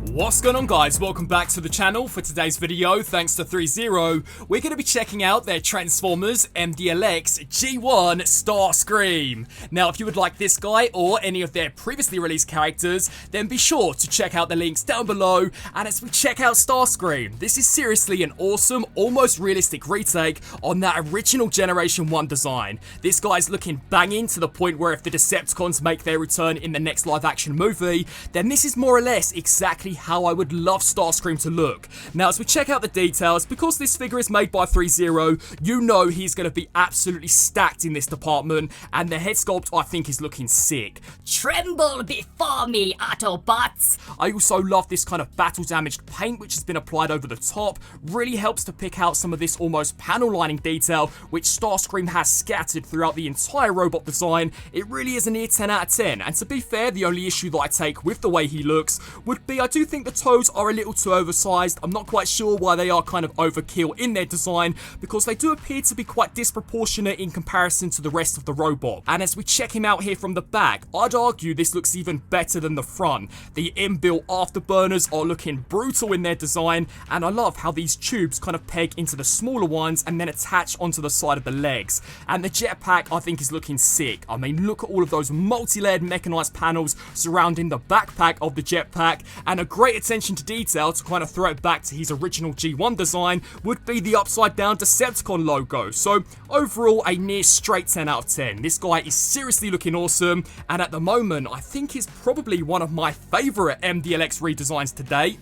What's going on, guys? Welcome back to the channel. For today's video, thanks to Threezero, we're going to be checking out their Transformers MDLX G1 Starscream. Now, if you would like this guy or any of their previously released characters, then be sure to check out the links down below. And as we check out Starscream, this is seriously an awesome, almost realistic retake on that original Generation 1 design. This guy's looking banging to the point where if the Decepticons make their return in the next live action movie, then this is more or less exactly how I would love Starscream to look. Now, as we check out the details, because this figure is made by Threezero, you know he's going to be absolutely stacked in this department, and the head sculpt I think is looking sick. Tremble before me, Autobots! I also love this kind of battle damaged paint which has been applied over the top. Really helps to pick out some of this almost panel lining detail which Starscream has scattered throughout the entire robot design. It really is a near 10 out of 10, and to be fair, the only issue that I take with the way he looks would be I do think the toes are a little too oversized. I'm not quite sure why they are kind of overkill in their design, because they do appear to be quite disproportionate in comparison to the rest of the robot. And as we check him out here from the back, I'd argue this looks even better than the front. The inbuilt afterburners are looking brutal in their design, and I love how these tubes kind of peg into the smaller ones and then attach onto the side of the legs. And the jetpack I think is looking sick. I mean, look at all of those multi-layered mechanized panels surrounding the backpack of the jetpack, and a great attention to detail to kind of throw it back to his original G1 design would be the upside down Decepticon logo. So overall, a near straight 10 out of 10. This guy is seriously looking awesome, and at the moment I think is probably one of my favourite MDLX redesigns to date.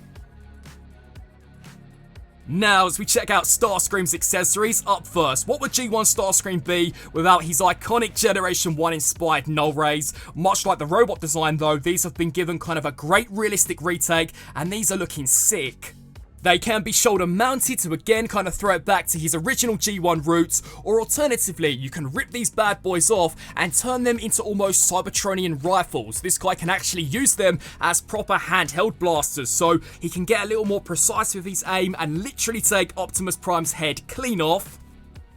Now, as we check out Starscream's accessories, up first, what would G1 Starscream be without his iconic Generation 1 inspired null rays? Much like the robot design though, these have been given kind of a great realistic retake, and these are looking sick. They can be shoulder mounted to again kind of throw it back to his original G1 roots, or alternatively you can rip these bad boys off and turn them into almost Cybertronian rifles. This guy can actually use them as proper handheld blasters, so he can get a little more precise with his aim and literally take Optimus Prime's head clean off.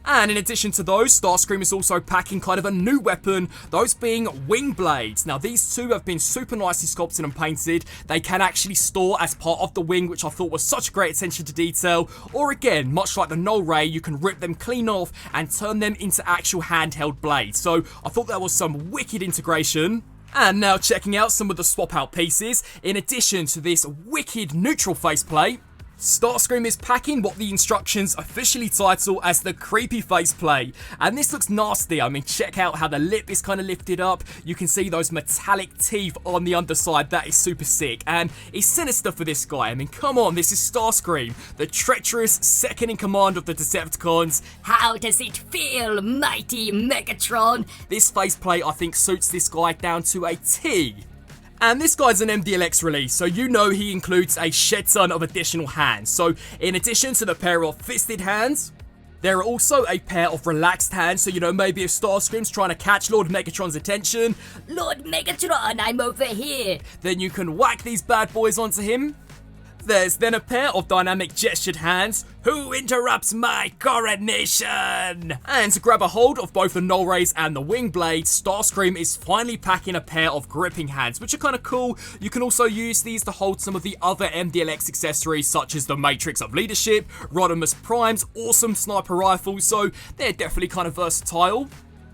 And in addition to those, Starscream is also packing kind of a new weapon, those being wing blades. Now these two have been super nicely sculpted and painted. They can actually store as part of the wing, which I thought was such a great attention to detail. Or again, much like the null ray, you can rip them clean off and turn them into actual handheld blades. So I thought that was some wicked integration. And now checking out some of the swap out pieces, in addition to this wicked neutral faceplate, Starscream is packing what the instructions officially title as the creepy faceplate, and this looks nasty. I mean, check out how the lip is kind of lifted up. You can see those metallic teeth on the underside. That is super sick, and it's sinister for this guy. I mean, come on, this is Starscream, the treacherous second in command of the Decepticons. How does it feel, mighty Megatron? This faceplate I think suits this guy down to a T. And this guy's an MDLX release, so you know he includes a shed ton of additional hands. So in addition to the pair of fisted hands, there are also a pair of relaxed hands, so you know maybe if Starscream's trying to catch Lord Megatron's attention, Lord Megatron, I'm over here, then you can whack these bad boys onto him. There's then a pair of dynamic gestured hands. Who interrupts my coronation? And to grab a hold of both the null rays and the wing blades, Starscream is finally packing a pair of gripping hands, which are kind of cool. You can also use these to hold some of the other MDLX accessories, such as the Matrix of Leadership, Rodimus Prime's awesome sniper rifle, so they're definitely kind of versatile.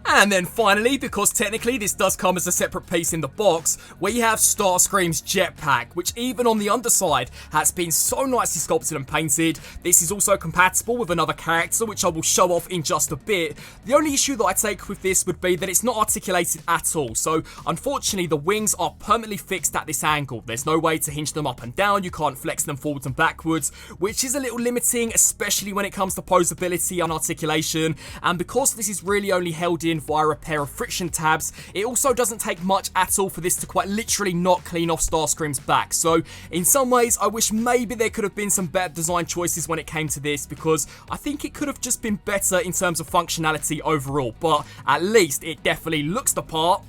And then finally, because technically this does come as a separate piece in the box, we have Starscream's jetpack, which even on the underside has been so nicely sculpted and painted. This is also compatible with another character, which I will show off in just a bit. The only issue that I take with this would be that it's not articulated at all, so unfortunately the wings are permanently fixed at this angle. There's no way to hinge them up and down, you can't flex them forwards and backwards, which is a little limiting, especially when it comes to posability and articulation. And because this is really only held in via a pair of friction tabs, it also doesn't take much at all for this to quite literally not clean off Starscream's back. So in some ways I wish maybe there could have been some better design choices when it came to this, because I think it could have just been better in terms of functionality overall, but at least it definitely looks the part.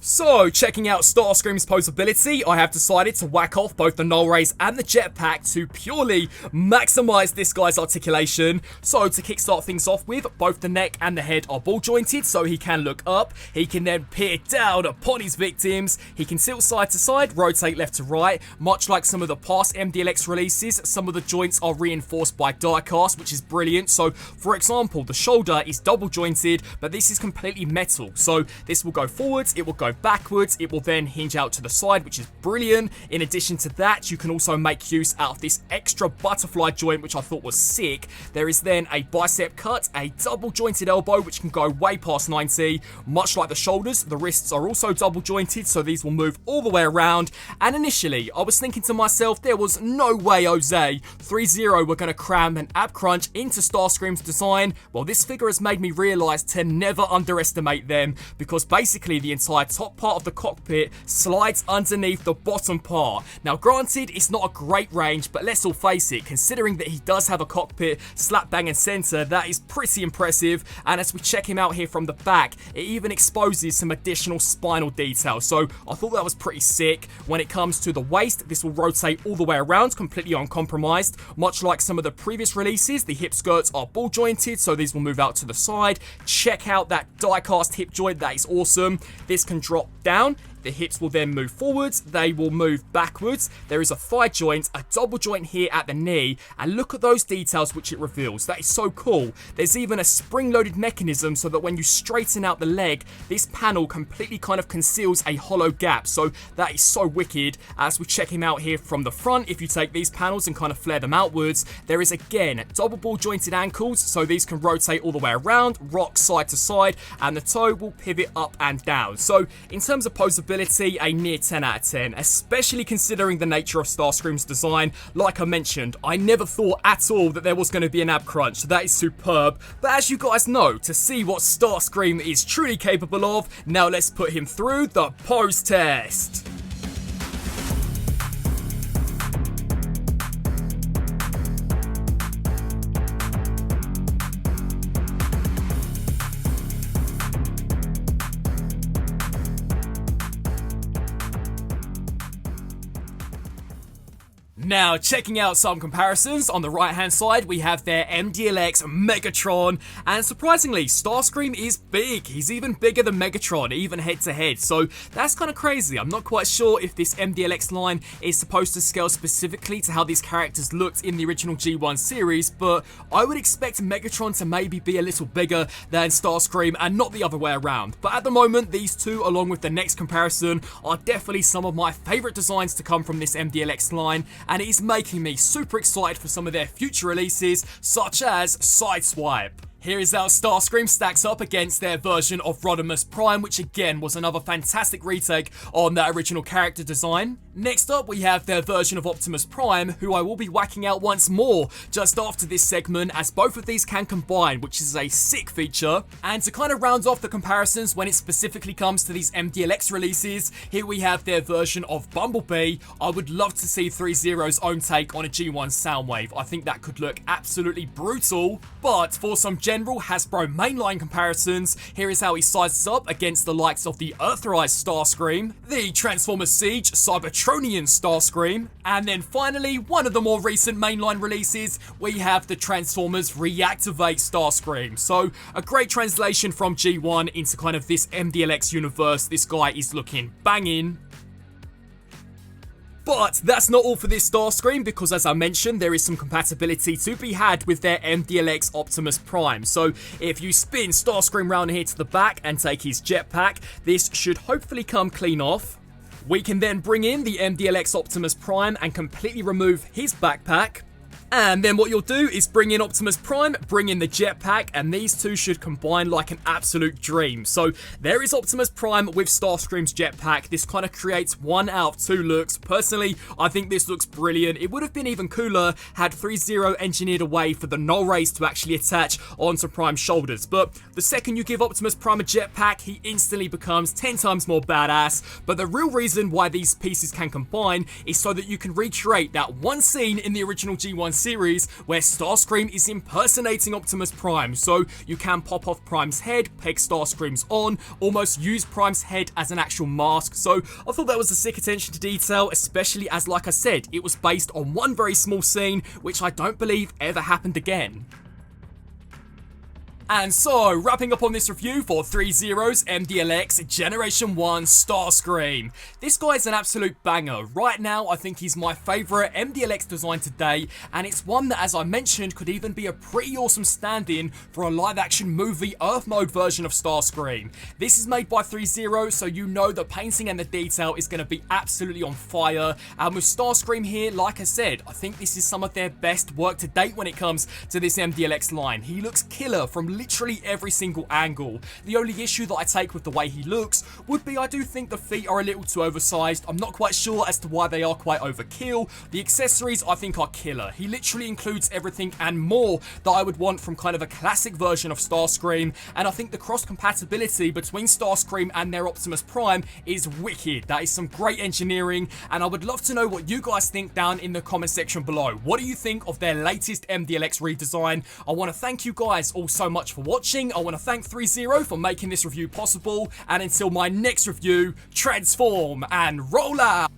So, checking out Starscream's posability, I have decided to whack off both the null rays and the jetpack to purely maximize this guy's articulation. So, to kickstart things off with, both the neck and the head are ball jointed, so he can look up, he can then peer down upon his victims, he can tilt side to side, rotate left to right. Much like some of the past MDLX releases, some of the joints are reinforced by die-cast, which is brilliant. So, for example, the shoulder is double jointed, but this is completely metal. So, this will go forwards, it will go backwards, it will then hinge out to the side, which is brilliant. In addition to that, you can also make use out of this extra butterfly joint, which I thought was sick. There is then a bicep cut, a double jointed elbow, which can go way past 90. Much like the shoulders, the wrists are also double jointed, so these will move all the way around. And initially, I was thinking to myself, there was no way Jose, Threezero were going to cram an ab crunch into Starscream's design. Well, this figure has made me realise to never underestimate them, because basically the entire top part of the cockpit slides underneath the bottom part. Now granted, it's not a great range, but let's all face it, considering that he does have a cockpit slap bang in center, that is pretty impressive. And as we check him out here from the back, it even exposes some additional spinal detail, so I thought that was pretty sick. When it comes to the waist, this will rotate all the way around, completely uncompromised. Much like some of the previous releases, the hip skirts are ball jointed, so these will move out to the side. Check out that die-cast hip joint, that is awesome. This can drop down. The hips will then move forwards, they will move backwards. There is a thigh joint, a double joint here at the knee, and look at those details which it reveals. That is so cool. There's even a spring-loaded mechanism so that when you straighten out the leg, this panel completely kind of conceals a hollow gap. So that is so wicked. As we check him out here from the front, if you take these panels and kind of flare them outwards, there is again double ball jointed ankles, so these can rotate all the way around, rock side to side, and the toe will pivot up and down. So in terms of posability, a near 10 out of 10, especially considering the nature of Starscream's design. Like I mentioned, I never thought at all that there was going to be an ab crunch, so that is superb. But as you guys know, to see what Starscream is truly capable of, now let's put him through the pose test. Now, checking out some comparisons, on the right hand side we have their MDLX Megatron, and surprisingly, Starscream is big. He's even bigger than Megatron, even head to head, so that's kind of crazy. I'm not quite sure if this MDLX line is supposed to scale specifically to how these characters looked in the original G1 series, but I would expect Megatron to maybe be a little bigger than Starscream and not the other way around. But at the moment, these two, along with the next comparison, are definitely some of my favourite designs to come from this MDLX line, and it is making me super excited for some of their future releases, such as Sideswipe. Here is how Starscream stacks up against their version of Optimus Prime, which again was another fantastic retake on that original character design. Next up, we have their version of Optimus Prime, who I will be whacking out once more just after this segment, as both of these can combine, which is a sick feature. And to kind of round off the comparisons when it specifically comes to these MDLX releases, here we have their version of Bumblebee. I would love to see Threezero's own take on a G1 Soundwave. I think that could look absolutely brutal. But for some general Hasbro mainline comparisons, here is how he sizes up against the likes of the Eartherized Starscream, the Transformers Siege Cybertronian Starscream, and then finally, one of the more recent mainline releases, we have the Transformers Reactivate Starscream. So, a great translation from G1 into kind of this MDLX universe. This guy is looking banging. But that's not all for this Starscream, because as I mentioned, there is some compatibility to be had with their MDLX Optimus Prime. So if you spin Starscream round here to the back and take his jetpack, this should hopefully come clean off. We can then bring in the MDLX Optimus Prime and completely remove his backpack. And then what you'll do is bring in Optimus Prime, bring in the jetpack, and these two should combine like an absolute dream. So there is Optimus Prime with Starscream's jetpack. This kind of creates 1 out of 2 looks. Personally, I think this looks brilliant. It would have been even cooler had Threezero engineered a way for the null rays to actually attach onto Prime's shoulders. But the second you give Optimus Prime a jetpack, he instantly becomes 10 times more badass. But the real reason why these pieces can combine is so that you can recreate that one scene in the original G1 series where Starscream is impersonating Optimus Prime. So you can pop off Prime's head, peg Starscream's on, almost use Prime's head as an actual mask. So I thought that was a sick attention to detail, especially as, like I said, it was based on one very small scene, which I don't believe ever happened again. And so, wrapping up on this review for Threezero's MDLX Generation 1 Starscream. This guy is an absolute banger. Right now, I think he's my favourite MDLX design today, and it's one that, as I mentioned, could even be a pretty awesome stand-in for a live-action movie Earth mode version of Starscream. This is made by Threezero, so you know the painting and the detail is going to be absolutely on fire. And with Starscream here, like I said, I think this is some of their best work to date when it comes to this MDLX line. He looks killer from literally every single angle. The only issue that I take with the way he looks would be I do think the feet are a little too oversized. I'm not quite sure as to why they are quite overkill. The accessories I think are killer. He literally includes everything and more that I would want from kind of a classic version of Starscream, and I think the cross compatibility between Starscream and their Optimus Prime is wicked. That is some great engineering, and I would love to know what you guys think down in the comment section below. What do you think of their latest MDLX redesign? I want to thank you guys all so much for watching. I want to thank Threezero for making this review possible, and until my next review, transform and roll out!